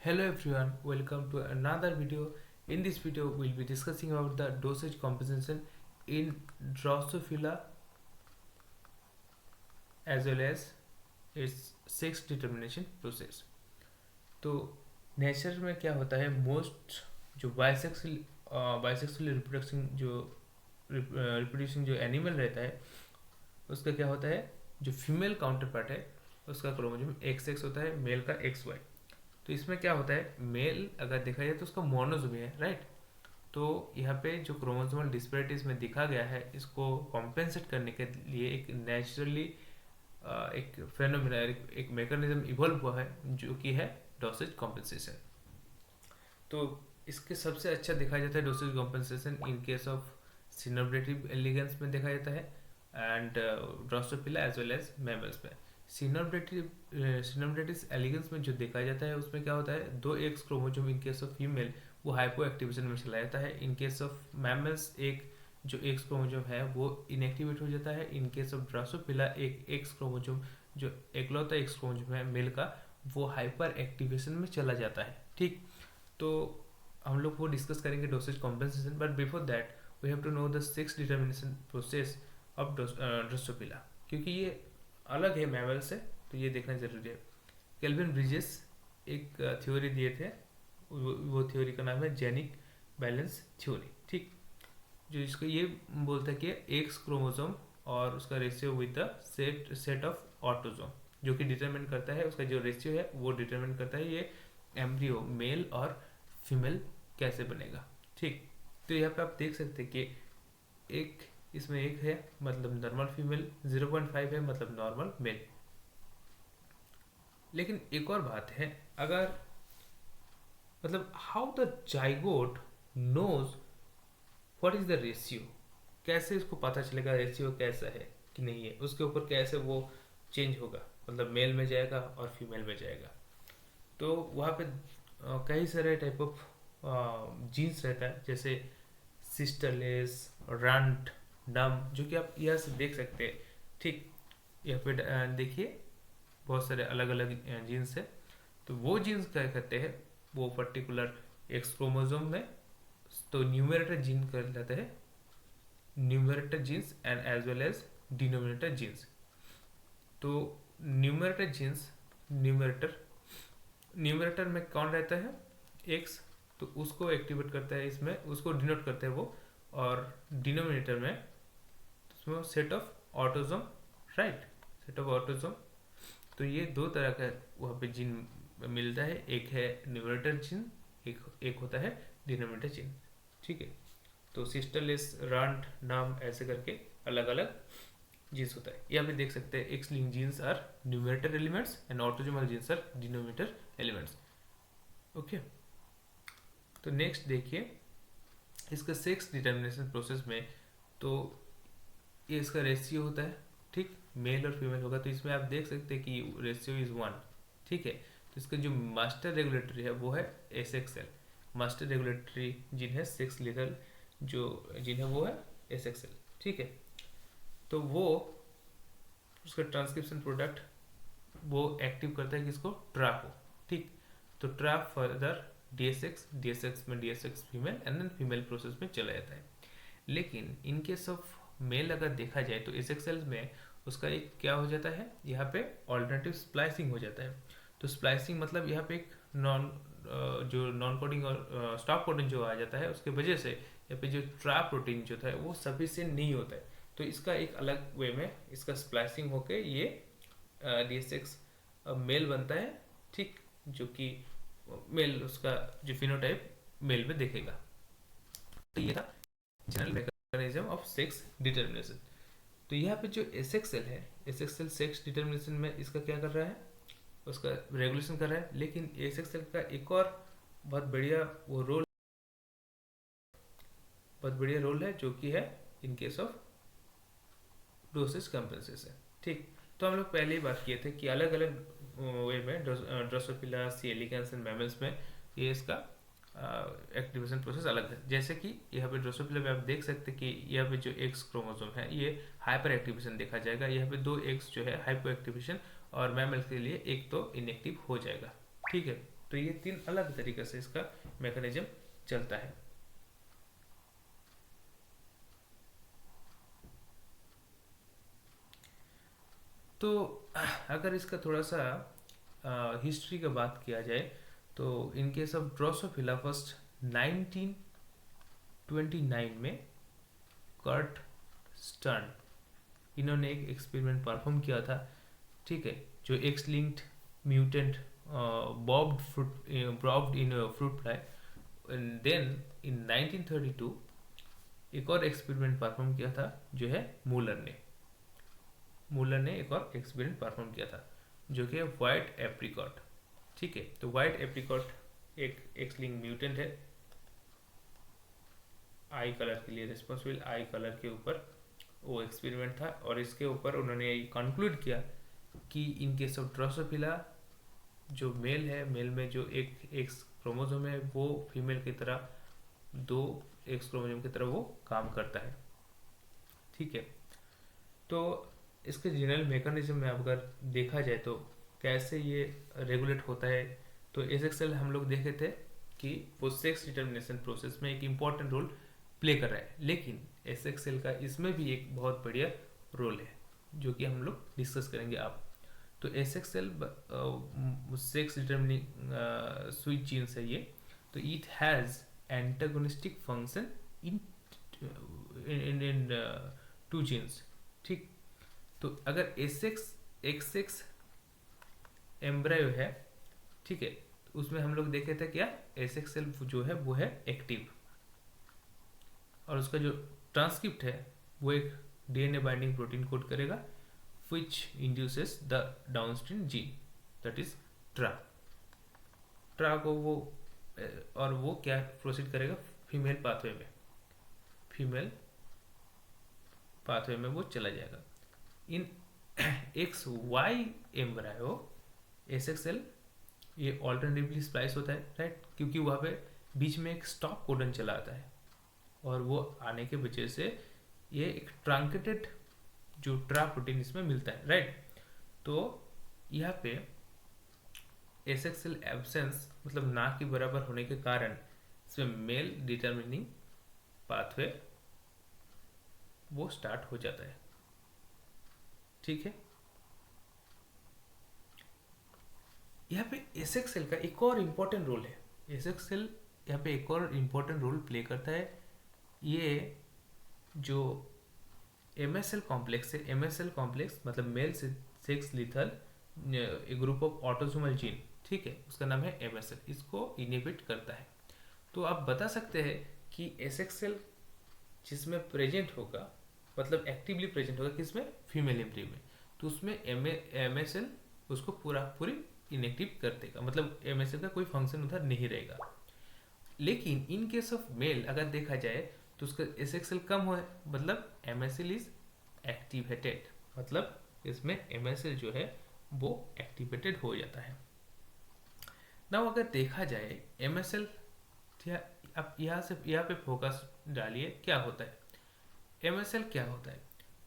Hello everyone, welcome to another video. In this video, we'll be discussing about the dosage compensation in Drosophila as well as its sex determination process. तो nature में क्या होता है, most जो bisexual reproducing जो animal रहता है उसका क्या होता है, जो फीमेल काउंटर पार्ट है उसका क्रोमोसोम XX होता है, मेल का XY। तो इसमें क्या होता है, मेल अगर देखा जाए तो उसका मोनोजोमी है, राइट। तो यहाँ पे जो क्रोमोसोमल डिस्पेरिटीज में दिखा गया है, इसको कॉम्पेंसेट करने के लिए एक नेचुरली एक फेनोमेना एक मैकेनिज्म इवॉल्व हुआ है जो कि है डोसेज कॉम्पेंसेशन। तो इसके सबसे अच्छा देखा जाता है dosage compensation in case of सिनोब्रेटिव एलिगेंस में देखा जाता है and Drosophila as well as mammals में। सिनोब्रेटिस एलिगेंस में जो देखा जाता है उसमें क्या होता है, 2 X chromosome in case of female वो हाइपो एक्टिवेशन में चला जाता है। इन केस ऑफ मैमल्स एक जो X क्रोमोसोम है वो इनएक्टिवेट हो जाता है। इन केस ऑफ ड्रोसोफिला एक X क्रोमोसोम जो एकलौता X क्रोमोसोम है मेल का, वो हाइपर एक्टिवेशन में चला जाता है, ठीक। तो हम लोग वो डिस्कस करेंगे dosage compensation, but before that we have to know the sex determination process of Drosophila, क्योंकि ये अलग है मैमल से, तो ये देखना जरूरी है। केल्विन ब्रिजेस एक थ्योरी दिए थे, वो थ्योरी का नाम है जेनिक बैलेंस थ्योरी, ठीक। जो इसको ये बोलता है कि एक्स क्रोमोसोम और उसका ratio with the set of autosome, जो कि डिटरमिन करता है उसका जो रेशियो है वो डिटरमिन करता है ये एम्ब्रियो मेल और फीमेल कैसे बनेगा, ठीक। तो यहाँ पे आप देख सकते हैं कि एक इसमें एक है मतलब नॉर्मल फीमेल, 0.5 है मतलब नॉर्मल मेल। लेकिन एक और बात है, अगर मतलब how the zygote knows what is the ratio, कैसे इसको पता चलेगा रेशियो कैसा है कि नहीं है, उसके ऊपर कैसे वो चेंज होगा, मतलब मेल में जाएगा और फीमेल में जाएगा। तो वहाँ पे कई सारे टाइप ऑफ जीन्स रहता है, जैसे सिस्टरलेस, रंट, डम, जो कि आप यहाँ से देख सकते हैं, ठीक। यहाँ पे देखिए बहुत सारे अलग अलग जीन्स है। तो वो जीन्स क्या करते हैं, वो पर्टिकुलर एक्स क्रोमोसोम में तो न्यूमरेटर जीन कर लेते हैं, numerator genes and as well as denominator genes. तो न्यूमरेटर जीन्स, न्यूमरेटर न्यूमरेटर में कौन रहता है, एक्स, तो उसको एक्टिवेट करता है, इसमें उसको डिनोट करता है वो। और डिनोमिनेटर में उसमें set of autosome, right, set of autosome. तो ये दो तरह का वहाँ पे जीन मिलता है, एक है न्यूमरेटर जीन, एक होता है डिनोमिनेटर जीन, ठीक है। तो सिस्टरलेस, रंट, नम ऐसे करके अलग अलग जीन्स होता है। यहाँ पे देख सकते हैं X link genes are numerator elements and autosomal genes are denominator elements, okay. तो नेक्स्ट देखिए इसका सेक्स डिटर्मिनेशन प्रोसेस में, तो ये इसका रेशियो होता है, ठीक, मेल और फीमेल होगा। तो इसमें आप देख सकते हैं कि रेशियो इज 1, ठीक है। तो इसका जो मास्टर रेगुलेटरी है वो है SXL, मास्टर रेगुलेटरी जीन है, सेक्स लीगल जो जीन है वो है SXL, ठीक है। तो वो उसका ट्रांसक्रिप्शन प्रोडक्ट वो एक्टिव करता है किसको, ट्रैप को, ठीक। तो ट्रैप फर्दर DSX में DSX female and then female process में चला जाता है। लेकिन इन केस ऑफ मेल अगर देखा जाए तो SXL में उसका एक क्या हो जाता है, यहाँ पे ऑल्टरनेटिव स्प्लाइसिंग हो जाता है। तो स्प्लाइसिंग मतलब यहाँ पे एक जो नॉन कोडिंग और स्टॉप कोडिंग जो आ जाता है, उसके वजह से यहाँ पे जो ट्रैप प्रोटीन जो था वो सफिशिएंट नहीं होता है। तो इसका एक अलग वे में इसका स्प्लाइसिंग होके ये DSX मेल बनता है, ठीक, जो कि मेल उसका जो फिनोटाइप मेल में देखेगा। तो ये था general mechanism of sex determination. तो यहाँ पे जो SXL है, SXL सेक्स डिटर्मिनेशन में इसका क्या कर रहा है, उसका रेगुलेशन कर रहा है। लेकिन SXL का एक और बहुत बढ़िया वो रोल, बहुत बढ़िया रोल है, जो कि है इन केस ऑफ डोसेज कंपेंसेशन, ठीक। तो हम लोग पहले ही बात किए थे कि अलग अलग वे में Drosophila, C elegans and mammals में ये इसका एक्टिवेशन प्रोसेस अलग है। जैसे कि यहाँ पे ड्रोसोफिला में आप देख सकते हैं कि यहाँ पे जो एक्स क्रोमोसोम है ये हाइपर एक्टिवेशन देखा जाएगा, यहाँ पे 2 X जो है हाइपो एक्टिवेशन, और मैमल्स के लिए एक तो इनएक्टिव हो जाएगा, ठीक है। तो ये 3 अलग तरीके से इसका मैकेनिज्म चलता है। तो अगर इसका थोड़ा सा हिस्ट्री का बात किया जाए तो इन केस ऑफ ड्रोसोफिला फर्स्ट 1929 में कर्ट स्टर्न इन्होंने एक एक्सपेरिमेंट परफॉर्म किया था, ठीक है, जो X linked mutant bobbed in fruit fly. Then in 1932 एक और एक्सपेरिमेंट परफॉर्म किया था जो है मूलर ने एक और एक्सपेरिमेंट परफॉर्म किया था जो कि वाइट एप्रिकॉट, ठीक है। तो वाइट एप्रिकॉट एक एक्स लिंक म्यूटेंट है, आई कलर के लिए रिस्पॉन्सिबल, आई कलर के ऊपर वो एक्सपेरिमेंट था और इसके ऊपर उन्होंने ये कंक्लूड किया कि इन केस ऑफ ड्रोसोफिला जो मेल है, मेल में जो एक एक्स क्रोमोसोम है वो फीमेल की तरह 2 एक्स क्रोमोसोम की तरह वो काम करता है, ठीक है। तो इसके जनरल मैकेनिज्म में अगर देखा जाए तो कैसे ये रेगुलेट होता है, तो एसेक्सुअल हम लोग देखे थे कि वो सेक्स डिटर्मिनेशन प्रोसेस में एक इम्पॉर्टेंट रोल प्ले कर रहा है, लेकिन एसेक्सुअल का इसमें भी एक बहुत बढ़िया रोल है जो कि हम लोग डिस्कस करेंगे आप। तो asexual sex determining switch genes है ये, तो it has antagonistic function in in 2 genes, ठीक। तो अगर एक्सेक्स एम्ब्रायो है, ठीक है, तो उसमें हम लोग देखे थे क्या एसेक्सुअल जो है वो है एक्टिव और उसका जो ट्रांसक्रिप्ट है वो एक डीएनए बाइंडिंग प्रोटीन कोड करेगा which induces the downstream gene that is ट्रा को वो और वो क्या प्रोसीड करेगा फीमेल पाथवे में वो चला जाएगा। इन एक्स वाई एम्ब्रायो एसेक्सुअल ये ऑल्टरनेटिवली स्प्लाइस होता है, राइट, क्योंकि वहाँ पे बीच में एक स्टॉप कोडन चला आता है और वो आने के वजह से ये एक ट्रांकेटेड जो ट्रा प्रोटीन इसमें मिलता है, राइट। तो यहाँ पे एसेक्सुअल एब्सेंस मतलब ना के बराबर होने के कारण इसमें मेल डिटर्मिनिंग पाथवे वो स्टार्ट हो जाता है, ठीक है। यहाँ पे एसेक्सुअल का एक और इम्पोर्टेंट रोल है, एसेक्सुअल यहाँ पे एक और इम्पोर्टेंट रोल प्ले करता है। ये जो MSL कॉम्प्लेक्स है, MSL कॉम्प्लेक्स मतलब male sex lethal A group of autosomal gene, ठीक है, उसका नाम है MSL, इसको इनहिबिट करता है। तो आप बता सकते हैं कि एसेक्सुअल जिसमें प्रेजेंट होगा मतलब एक्टिवली प्रेजेंट होगा किसमें फीमेल एम्ब्रियो में, तो उसमें MSL उसको पूरी इनएक्टिव कर देगा, मतलब MSL का कोई फंक्शन उधर नहीं रहेगा। लेकिन इन केस ऑफ मेल अगर देखा जाए तो उसका एसेक्सुअल कम हो है, मतलब MSL इज एक्टिवेटेड, मतलब इसमें MSL जो है वो एक्टिवेटेड हो जाता है। नाउ अगर देखा जाए MSL, अब यहाँ पे फोकस डालिए क्या होता है MSL क्या होता है।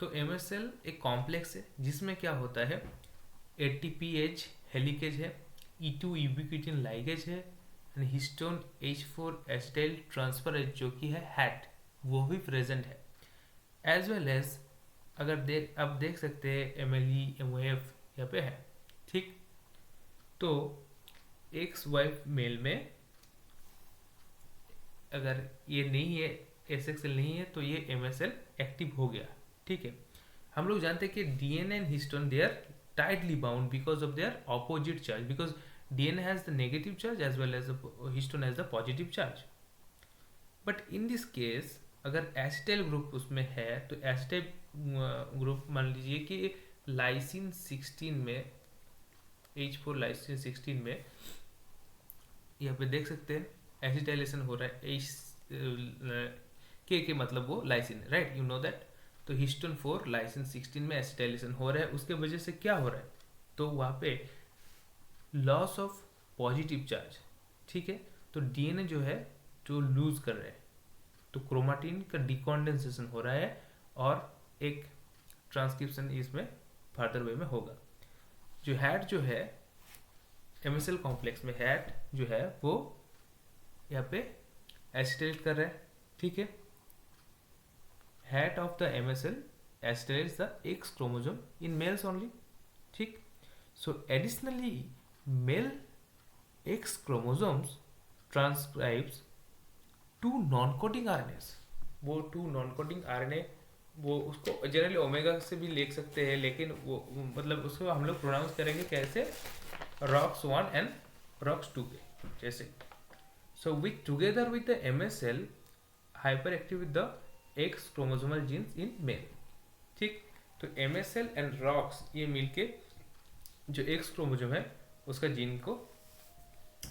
तो MSL एक कॉम्प्लेक्स है जिसमें क्या होता है ATPase हेलिकेज है, E2 यूबिक्विटिन लाइगेज है, हिस्टोन H4 एसिटाइल ट्रांसफरेज जो कि है हैट वो भी प्रेजेंट है, एज वेल एज अगर अब देख सकते हैं MLE MOF यहाँ पे है, ठीक। तो एक्स वाइफ मेल में अगर ये नहीं है एसेक्सुअल नहीं है तो ये MSL एक्टिव हो गया, ठीक है। हम लोग जानते हैं कि DNA and histone they are tightly bound because of their opposite charge, because DNA has the negative charge as well as the histone has the positive charge. But in this case अगर acetyl group उसमें है तो acetyl group मान लीजिए कि lysine 16 में H4 lysine 16 में यहाँ पे देख सकते हैं एसिटाइलेशन हो रहा है के मतलब वो lysine, right, you know that. तो हिस्टोन 4 लाइसिन 16 में एसिटाइलेशन हो रहा है, उसके वजह से क्या हो रहा है तो वहाँ पे लॉस ऑफ पॉजिटिव चार्ज, ठीक है। तो DNA जो है जो लूज कर रहे हैं तो क्रोमाटिन का डिकॉन्डेंसेशन हो रहा है और एक ट्रांसक्रिप्शन इसमें फर्दर वे में होगा। जो हैट जो है MSL कॉम्प्लेक्स में हैट जो है वो यहाँ पे एसिटाइल कर रहा है, ठीक है। HAT of the MSL acetylates the X chromosome in males only, ठीक। So additionally male X chromosomes transcribes two non coding RNAs. वो टू नॉन कोडिंग आरएनए, वो उसको जनरली ओमेगा से भी लिख सकते हैं, लेकिन वो मतलब उसको हम लोग प्रोनाउंस करेंगे कैसे, ROX1 एंड ROX2 के जैसे। So with together with the MSL hyper active with the X chromosomal genes in male, ठीक। तो MSL एंड ROX ये मिलके जो X क्रोमोसोम है उसका जीन को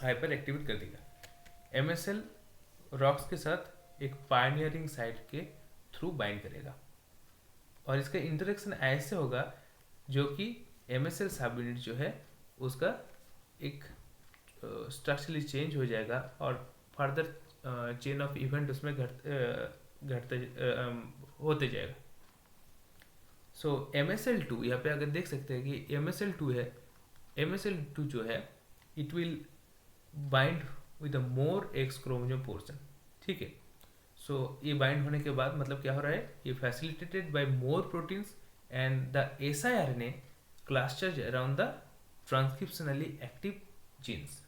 हाइपर एक्टिवेट कर देगा। MSL ROX के साथ एक पायनियरिंग साइट के थ्रू बाइंड करेगा और इसका इंटरेक्शन ऐसे होगा जो कि MSL सब यूनिट जो है उसका एक स्ट्रक्चरली चेंज हो जाएगा और फर्दर चेन ऑफ इवेंट उसमें घटते होते जाएगा। सो MSL2 यहाँ पे अगर देख सकते हैं कि MSL2 है, MSL2 जो है it will bind with a more X chromosome portion, ठीक है। सो ये बाइंड होने के बाद मतलब क्या हो रहा है, ये facilitated by more proteins and the siRNA clusters around the transcriptionally active genes,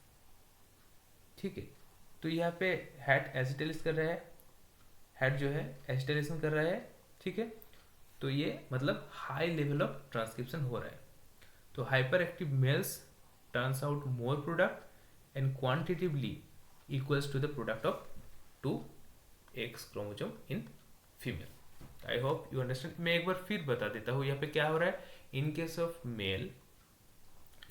ठीक है। तो यहाँ पे हैट एसिटाइलिस कर रहा है, हैट जो है एसिटाइलेशन कर रहा है, ठीक है। तो ये मतलब हाई लेवल ऑफ ट्रांसक्रिप्शन हो रहा है। तो hyper active males turns out more product and quantitatively equals to the product of 2X chromosome in female. I hope you understand. मैं एक बार फिर बता देता हूँ यहाँ पे क्या हो रहा है। इन केस ऑफ मेल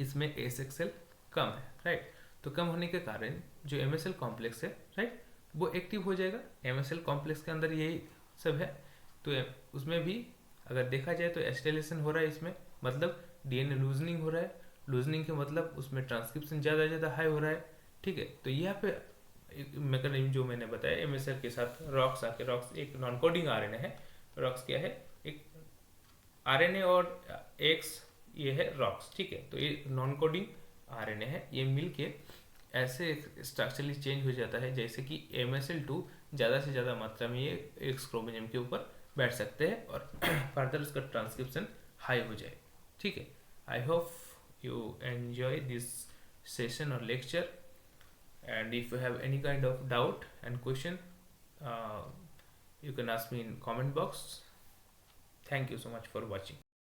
इसमें SXL कम है, राइट। तो कम होने के कारण जो MSL कॉम्प्लेक्स है, राइट, वो एक्टिव हो जाएगा। MSL कॉम्प्लेक्स के अंदर यही सब है। तो उसमें भी अगर देखा जाए तो एसिटाइलेशन हो रहा है इसमें, मतलब DNA लूजनिंग हो रहा है। लूजनिंग के मतलब उसमें ट्रांसक्रिप्शन ज़्यादा हाई हो रहा है, ठीक है। तो यहाँ पे मैकेनिज्म जो मैंने बताया MSL के साथ ROX आके, ROX एक नॉन कोडिंग RNA है, ROX क्या है, एक RNA और X ये है ROX, ठीक है। तो ये नॉन कोडिंग RNA है, ये मिलके ऐसे स्ट्रक्चरली चेंज हो जाता है जैसे कि MSL2 ज़्यादा से ज़्यादा मात्रा में ये X क्रोमोसोम के ऊपर बैठ सकते हैं और फर्दर उसका ट्रांसक्रिप्शन हाई हो जाए, ठीक है। I hope you enjoy this session or lecture, and if you have any kind of doubt and question, you can ask me in comment box. Thank you so much for watching.